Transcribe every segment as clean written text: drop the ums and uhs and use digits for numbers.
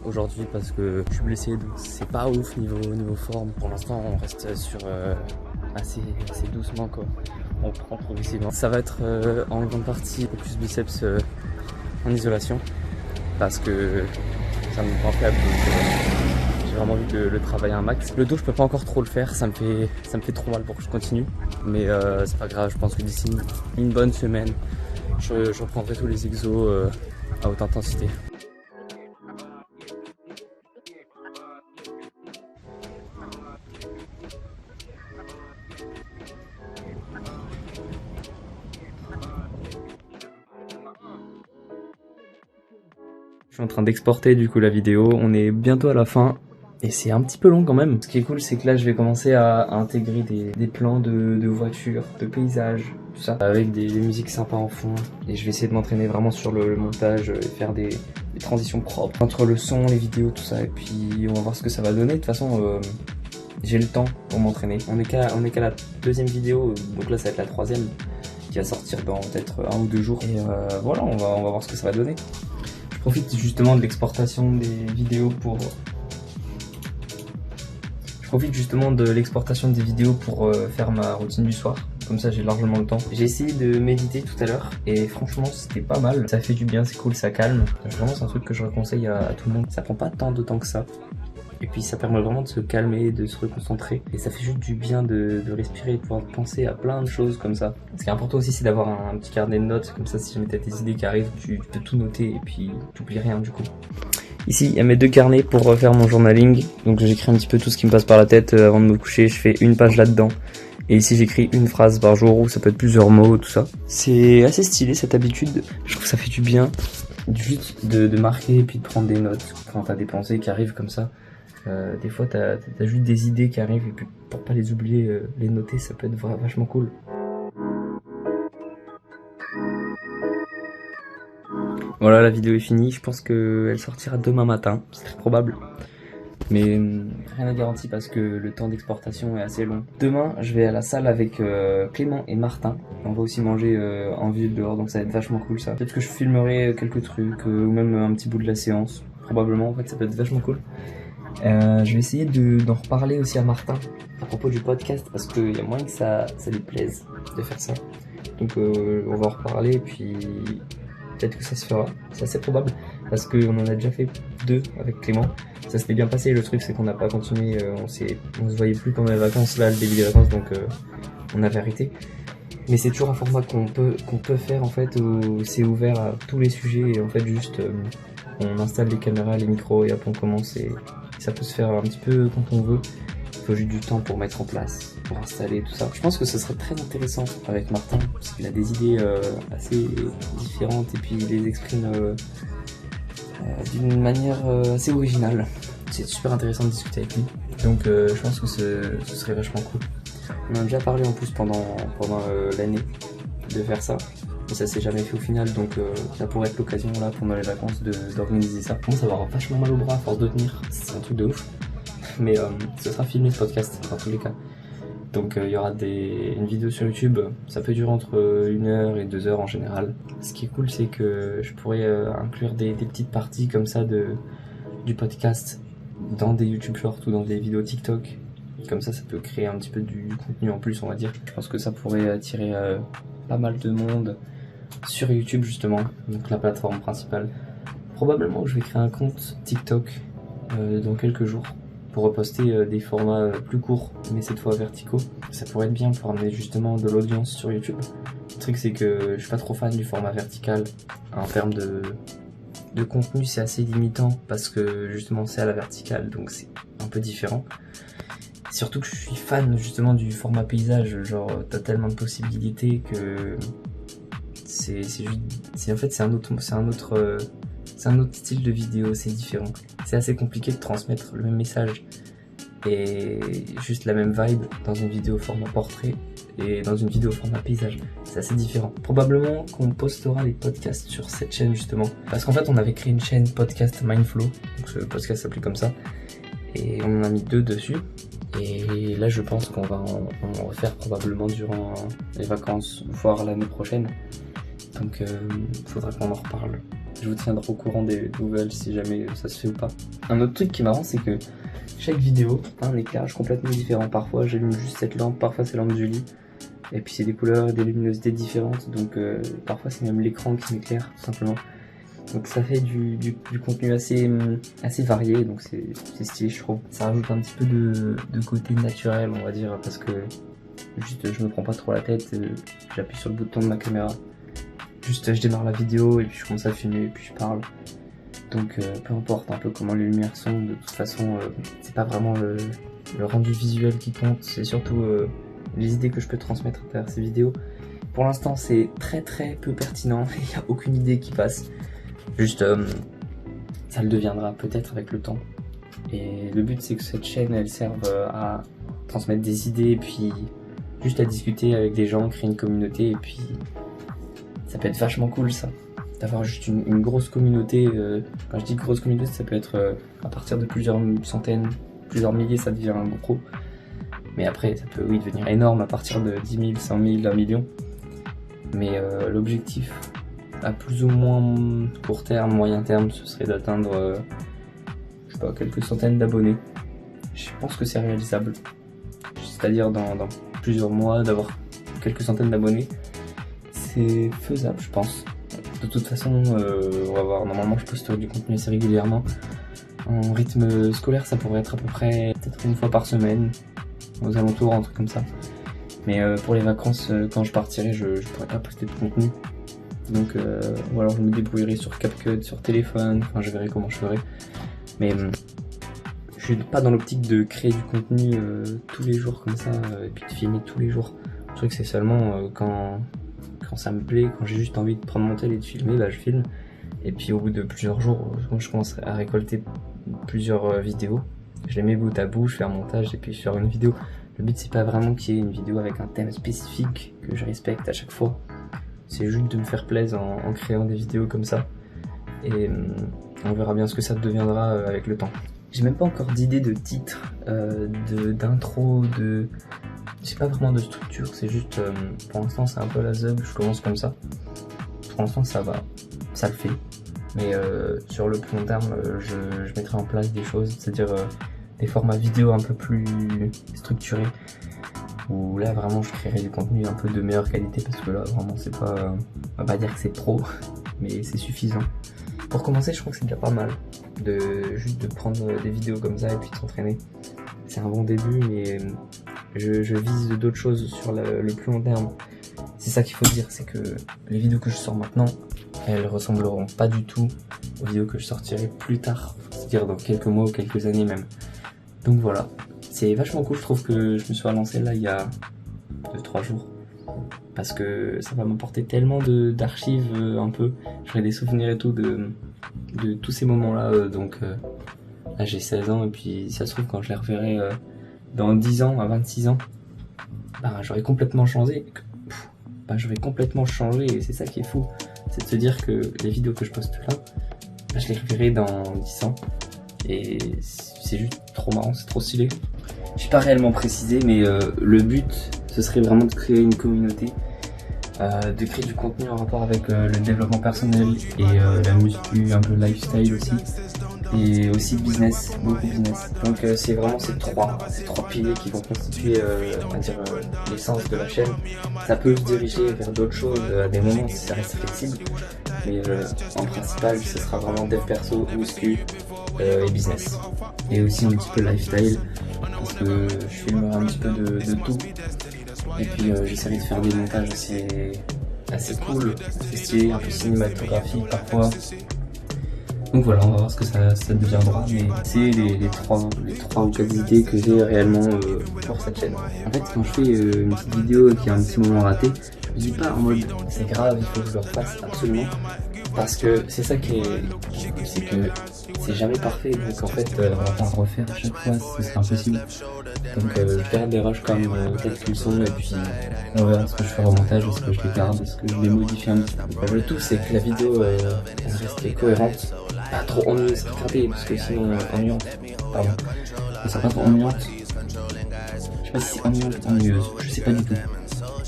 aujourd'hui parce que je suis blessé, donc c'est pas ouf niveau forme. Pour l'instant, on reste sur assez doucement quoi. On prend progressivement. Ça va être en grande partie plus biceps en isolation parce que ça me rend faible. J'ai vraiment envie de le travailler un max. Le dos, je peux pas encore trop le faire, ça me fait trop mal pour que je continue. Mais c'est pas grave, je pense que d'ici une bonne semaine, je reprendrai tous les exos à haute intensité. Je suis en train d'exporter du coup la vidéo, on est bientôt à la fin et c'est un petit peu long quand même. Ce qui est cool, c'est que là je vais commencer à intégrer des plans de voitures, de paysages, tout ça, avec des musiques sympas en fond. Et je vais essayer de m'entraîner vraiment sur le montage et faire des transitions propres entre le son, les vidéos, tout ça. Et puis on va voir ce que ça va donner. De toute façon, j'ai le temps pour m'entraîner. On est qu'à la deuxième vidéo, donc là ça va être la troisième qui va sortir dans peut-être 1 ou 2 jours. Et voilà, on va voir ce que ça va donner. Je profite justement de l'exportation des vidéos pour faire ma routine du soir. Comme ça, j'ai largement le temps. J'ai essayé de méditer tout à l'heure et franchement, c'était pas mal. Ça fait du bien, c'est cool, ça calme. Vraiment, c'est un truc que je conseille à tout le monde. Ça prend pas tant de temps que ça. Et puis ça permet vraiment de se calmer, de se reconcentrer. Et ça fait juste du bien de respirer, de pouvoir penser à plein de choses comme ça. Ce qui est important aussi, c'est d'avoir un petit carnet de notes. Comme ça, si jamais t'as des idées qui arrivent, tu peux tout noter et puis t'oublies rien du coup. Ici, il y a mes 2 carnets pour refaire mon journaling. Donc j'écris un petit peu tout ce qui me passe par la tête avant de me coucher. Je fais une page là-dedans. Et ici, j'écris une phrase par jour ou ça peut être plusieurs mots, tout ça. C'est assez stylé cette habitude. Je trouve que ça fait du bien. Juste de marquer et puis de prendre des notes quand t'as des pensées qui arrivent comme ça. Des fois t'as juste des idées qui arrivent et puis pour pas les oublier, les noter, ça peut être vachement cool. Voilà, la vidéo est finie, je pense qu'elle sortira demain matin, c'est très probable. Mais rien n'est garanti parce que le temps d'exportation est assez long. Demain, je vais à la salle avec Clément et Martin. On va aussi manger en ville dehors, donc ça va être vachement cool ça. Peut-être que je filmerai quelques trucs ou même un petit bout de la séance. Probablement, en fait, ça peut être vachement cool. Je vais essayer d'en reparler aussi à Martin à propos du podcast parce qu'il y a moyen que ça lui plaise de faire ça. Donc on va en reparler et puis peut-être que ça se fera. C'est assez probable parce qu'on en a déjà fait 2 avec Clément. Ça s'était bien passé. Le truc c'est qu'on n'a pas continué. On se voyait plus pendant les vacances là, le début des vacances, donc on avait arrêté. Mais c'est toujours un format qu'on peut faire en fait où c'est ouvert à tous les sujets et en fait juste on installe les caméras, les micros et après on commence et ça peut se faire un petit peu quand on veut. Il faut juste du temps pour mettre en place, pour installer tout ça. Je pense que ce serait très intéressant avec Martin parce qu'il a des idées assez différentes et puis il les exprime d'une manière assez originale. C'est super intéressant de discuter avec lui. Donc je pense que ce serait vachement cool. On en a déjà parlé en plus pendant l'année de faire ça. Mais ça s'est jamais fait au final, donc ça pourrait être l'occasion là pendant les vacances d'organiser ça. Bon, ça va avoir vachement mal au bras à force de tenir, c'est un truc de ouf. Mais ce sera filmé ce podcast dans tous les cas. Donc il y aura une vidéo sur YouTube, ça peut durer entre 1 heure et 2 heures en général. Ce qui est cool, c'est que je pourrais inclure des petites parties comme ça du podcast dans des YouTube Shorts ou dans des vidéos TikTok. Comme ça peut créer un petit peu du contenu en plus, on va dire. Je pense que ça pourrait attirer pas mal de monde sur YouTube justement, donc la plateforme principale. Probablement que je vais créer un compte TikTok dans quelques jours pour reposter des formats plus courts, mais cette fois verticaux. Ça pourrait être bien pour amener justement de l'audience sur YouTube. Le truc c'est que je suis pas trop fan du format vertical. En termes de contenu, c'est assez limitant parce que justement c'est à la verticale, donc c'est un peu différent. Surtout que je suis fan justement du format paysage, genre t'as tellement de possibilités que c'est un autre style de vidéo, c'est différent. C'est assez compliqué de transmettre le même message et juste la même vibe dans une vidéo format portrait et dans une vidéo format paysage. C'est assez différent. Probablement qu'on postera les podcasts sur cette chaîne justement. Parce qu'en fait on avait créé une chaîne podcast Mindflow, donc ce podcast s'appelait comme ça. Et on en a mis 2 dessus. Et là je pense qu'on va en refaire probablement durant les vacances, voire l'année prochaine. Donc faudra qu'on en reparle. je vous tiendrai au courant des nouvelles si jamais ça se fait ou pas. Un autre truc qui est marrant, c'est que chaque vidéo a un éclairage complètement différent. Parfois j'allume juste cette lampe, parfois c'est la lampe du lit. Et puis c'est des couleurs et des luminosités différentes, donc parfois c'est même l'écran qui m'éclaire tout simplement. Donc ça fait du contenu assez varié, donc c'est stylé je trouve. Ça rajoute un petit peu de côté naturel on va dire, parce que juste je me prends pas trop la tête, j'appuie sur le bouton de ma caméra, juste je démarre la vidéo et puis je commence à filmer et puis je parle. Donc peu importe un peu comment les lumières sont, de toute façon c'est pas vraiment le rendu visuel qui compte, c'est surtout les idées que je peux transmettre à travers ces vidéos. Pour l'instant c'est très peu pertinent, il n'y a aucune idée qui passe. Juste ça le deviendra peut-être avec le temps. Et le but c'est que cette chaîne elle serve à transmettre des idées et puis juste à discuter avec des gens, créer une communauté et puis ça peut être vachement cool ça. D'avoir juste une grosse communauté, quand je dis grosse communauté ça peut être à partir de plusieurs centaines, plusieurs milliers ça devient gros. Mais après ça peut oui devenir énorme à partir de 10 000, 100 000, 1 million. Mais l'objectif à plus ou moins court terme, moyen terme, ce serait d'atteindre je sais pas, quelques centaines d'abonnés. Je pense que c'est réalisable. C'est-à-dire dans plusieurs mois d'avoir quelques centaines d'abonnés. C'est faisable je pense. De toute façon on va voir, normalement je poste du contenu assez régulièrement. En rythme scolaire ça pourrait être à peu près peut-être une fois par semaine, aux alentours, un truc comme ça. Mais pour les vacances, quand je partirai, je pourrais pas poster de contenu. Donc ou alors je me débrouillerai sur CapCut, sur téléphone, enfin je verrai comment je ferai. Mais je suis pas dans l'optique de créer du contenu tous les jours comme ça, et puis de filmer tous les jours. Le truc c'est seulement quand ça me plaît, quand j'ai juste envie de prendre mon tel et de filmer, bah je filme. Et puis au bout de plusieurs jours, quand je commence à récolter plusieurs vidéos, je les mets bout à bout, je fais un montage et puis je fais une vidéo. Le but c'est pas vraiment qu'il y ait une vidéo avec un thème spécifique que je respecte à chaque fois. C'est juste de me faire plaisir en créant des vidéos comme ça. Et on verra bien ce que ça deviendra avec le temps. J'ai même pas encore d'idée de titre, d'intro, j'ai pas vraiment de structure, c'est juste pour l'instant c'est un peu la zub, je commence comme ça. Pour l'instant ça va, ça le fait. Mais sur le plus long terme, je mettrai en place des choses, c'est-à-dire des formats vidéo un peu plus structurés. Où là vraiment je créerai du contenu un peu de meilleure qualité parce que là vraiment c'est pas, on va pas dire que c'est pro, mais c'est suffisant. Pour commencer je crois que c'est déjà pas mal juste de prendre des vidéos comme ça et puis de s'entraîner. C'est un bon début mais je vise d'autres choses sur le plus long terme. C'est ça qu'il faut dire, c'est que les vidéos que je sors maintenant, elles ressembleront pas du tout aux vidéos que je sortirai plus tard, c'est-à-dire dans quelques mois ou quelques années même. Donc voilà. C'est vachement cool, je trouve que je me suis relancé là il y a 2-3 jours. Parce que ça va m'apporter tellement d'archives un peu. J'aurai des souvenirs et tout de tous ces moments-là. Donc là j'ai 16 ans et puis ça se trouve quand je les reverrai dans 10 ans, à 26 ans, bah, j'aurai complètement changé. J'aurai complètement changé et c'est ça qui est fou. C'est de se dire que les vidéos que je poste là, bah, je les reverrai dans 10 ans. Et c'est juste trop marrant, c'est trop stylé. J'ai pas réellement précisé, mais le but, ce serait vraiment de créer une communauté, de créer du contenu en rapport avec le développement personnel et la muscu, un peu lifestyle aussi, et aussi business, beaucoup business. Donc c'est vraiment ces trois piliers qui vont constituer, on va dire, l'essence de la chaîne. Ça peut se diriger vers d'autres choses à des moments si ça reste flexible, mais en principal, ce sera vraiment dev perso, muscu et business. Et aussi un petit peu lifestyle, parce que je filmerai un petit peu de tout. Et puis j'essaierai de faire des montages assez cool, assez stylés, un peu cinématographique parfois. Donc voilà, on va voir ce que ça deviendra, mais c'est les trois ou quatre idées que j'ai réellement pour cette chaîne. En fait, quand je fais une petite vidéo qui a un petit moment raté, je dis pas en mode c'est grave, il faut que je le refasse absolument, parce que c'est ça qui est, c'est que c'est jamais parfait, donc en fait on va pas refaire à chaque fois, ce serait impossible. Donc je garde les rushs comme tels qu'ils sont et puis on verra ce que je fais au montage, est-ce que je les garde, est-ce que je les modifie un petit peu. Le tout c'est que la vidéo elle reste cohérente, pas trop ennuyeuse, parce que sinon ennuyante, pardon. Ça pas trop ennuyante. Je sais pas si c'est ennuyante ou ennuyeuse, je sais pas du tout.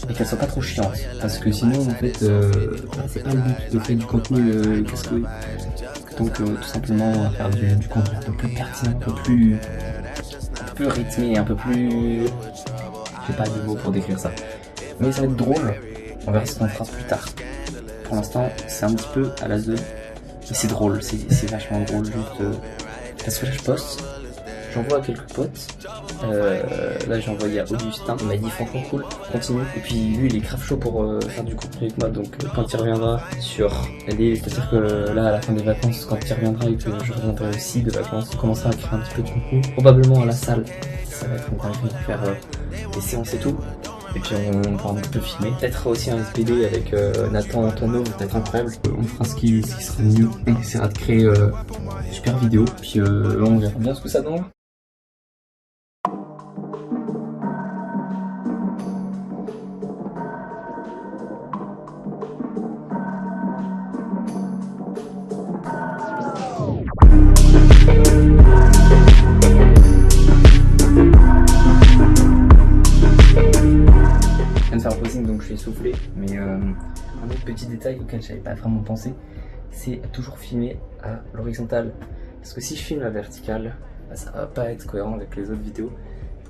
et qu'elle soit pas trop chiante, parce que sinon en fait c'est pas le but de faire du contenu casse-couille. Donc tout simplement faire du contenu un peu plus pertinent, un peu plus rythmé, un peu plus... J'ai pas de mots pour décrire ça. Mais ça va être drôle, on verra ce qu'on fera plus tard. Pour l'instant c'est un petit peu à la zone, mais c'est drôle, c'est vachement drôle juste parce que là je poste, j'envoie à quelques potes. Là j'ai envoyé à Augustin, il m'a dit franchement cool, continue. Et puis lui il est grave chaud pour faire du contenu avec moi, donc quand il reviendra sur LA, c'est-à-dire que là à la fin des vacances, quand il reviendra et que je reviendrai aussi de vacances, on commencera à créer un petit peu de contenu, probablement à la salle. Ça va être une dinguerie de faire des séances et tout. Et puis on pourra un petit peu filmer. Peut-être aussi un SPD avec Nathan Antonov, peut-être incroyable. On fera ce qui sera mieux. On essaiera de créer une super vidéo. Puis on verra bien ce que ça donne. Donc je suis essoufflé, mais un autre petit détail auquel j'avais pas vraiment pensé, c'est toujours filmer à l'horizontale, parce que si je filme à verticale, bah, ça va pas être cohérent avec les autres vidéos.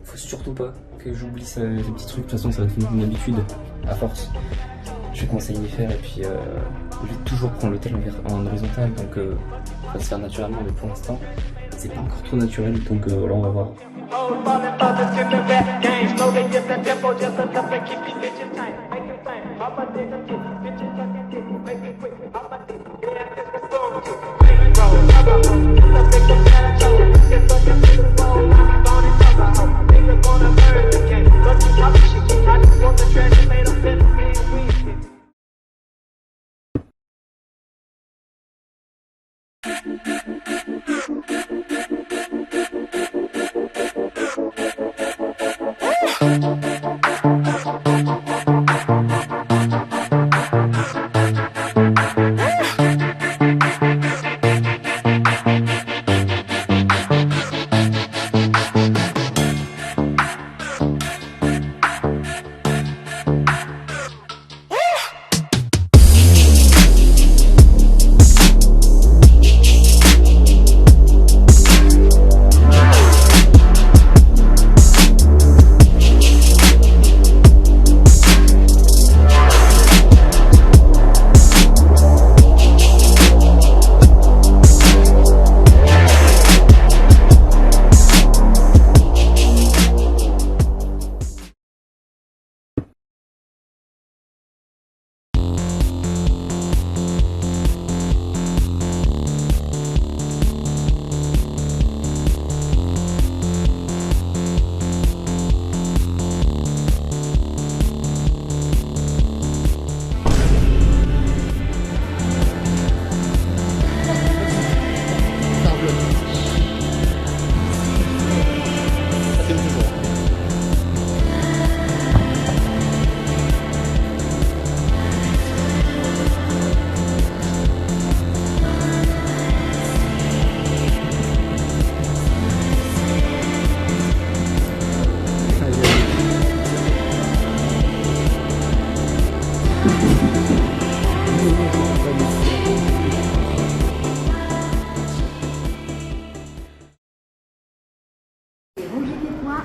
Faut surtout pas que j'oublie ces petits trucs, de toute façon ça va devenir une habitude à force. Je vais commencer à y faire et puis je vais toujours prendre le tel en horizontal, donc ça va se faire naturellement, mais pour l'instant c'est pas encore trop naturel, donc là on va voir.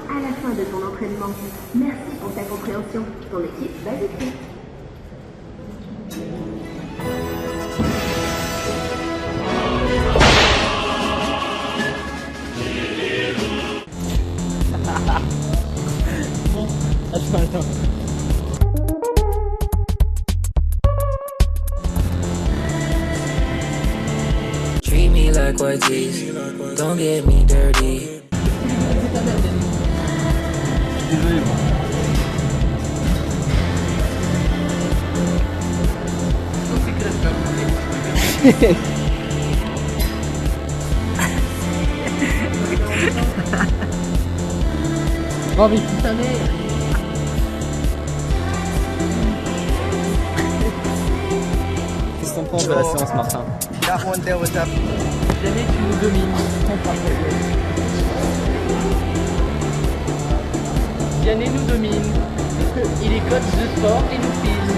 À la fin de ton entraînement. Merci pour ta compréhension. Ton équipe va vite. Treat me like what is, don't get me dirty. Oh mais putain merde. Qu'est-ce que t'en penses de la séance, Martin? Jamais tu nous domines. Vianney nous domine. Il est coach de sport et nous filme.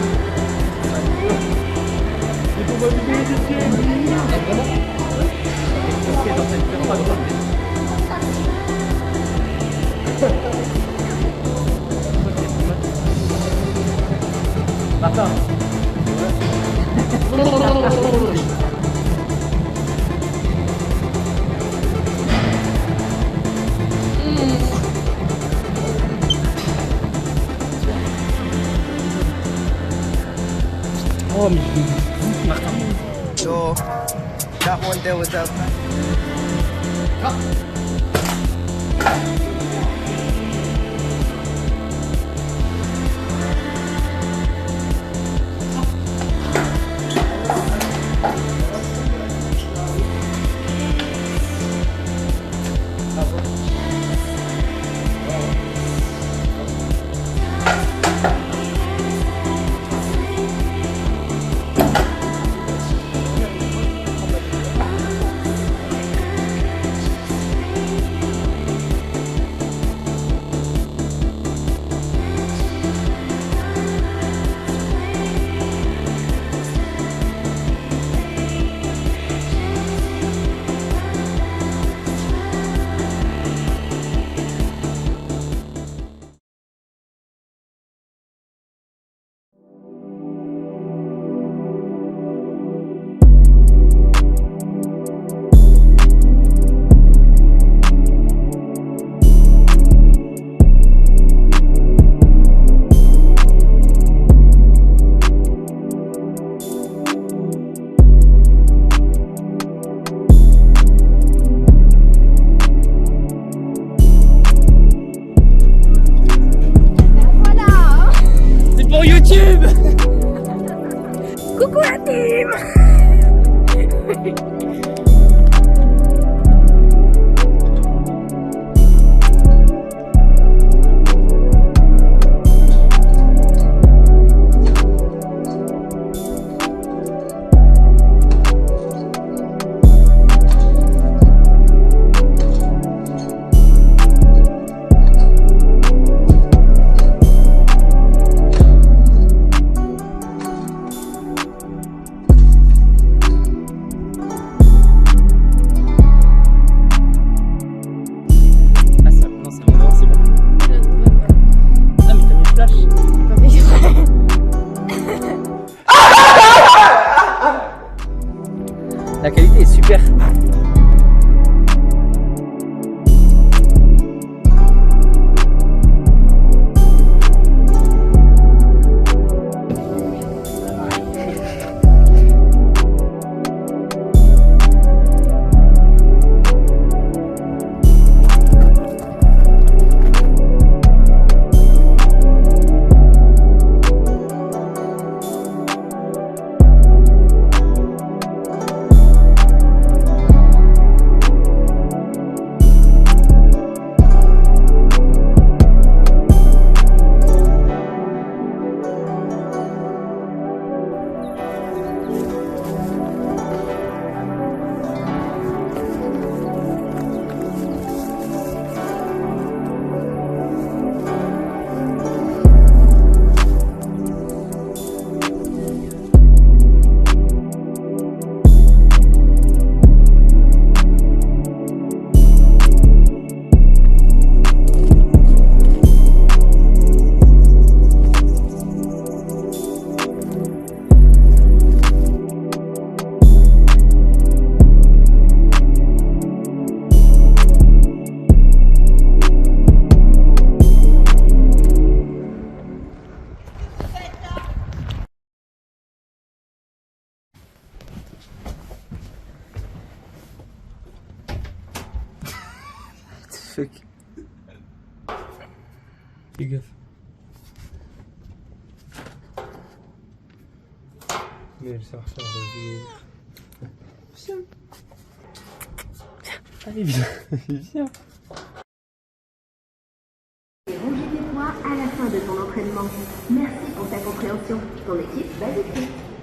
Et on va vidéo de pied. Vraiment? Ok, dans cette période. Martin. Oh, mais Martin. So, that one there was up. YouTube. Coucou la team. La qualité est super. Fuck. Fais gaffe. Mais ça va faire viens. Allez, viens. Viens. Rougis tes poids à la fin de ton entraînement. Merci pour ta compréhension. Ton équipe va vite.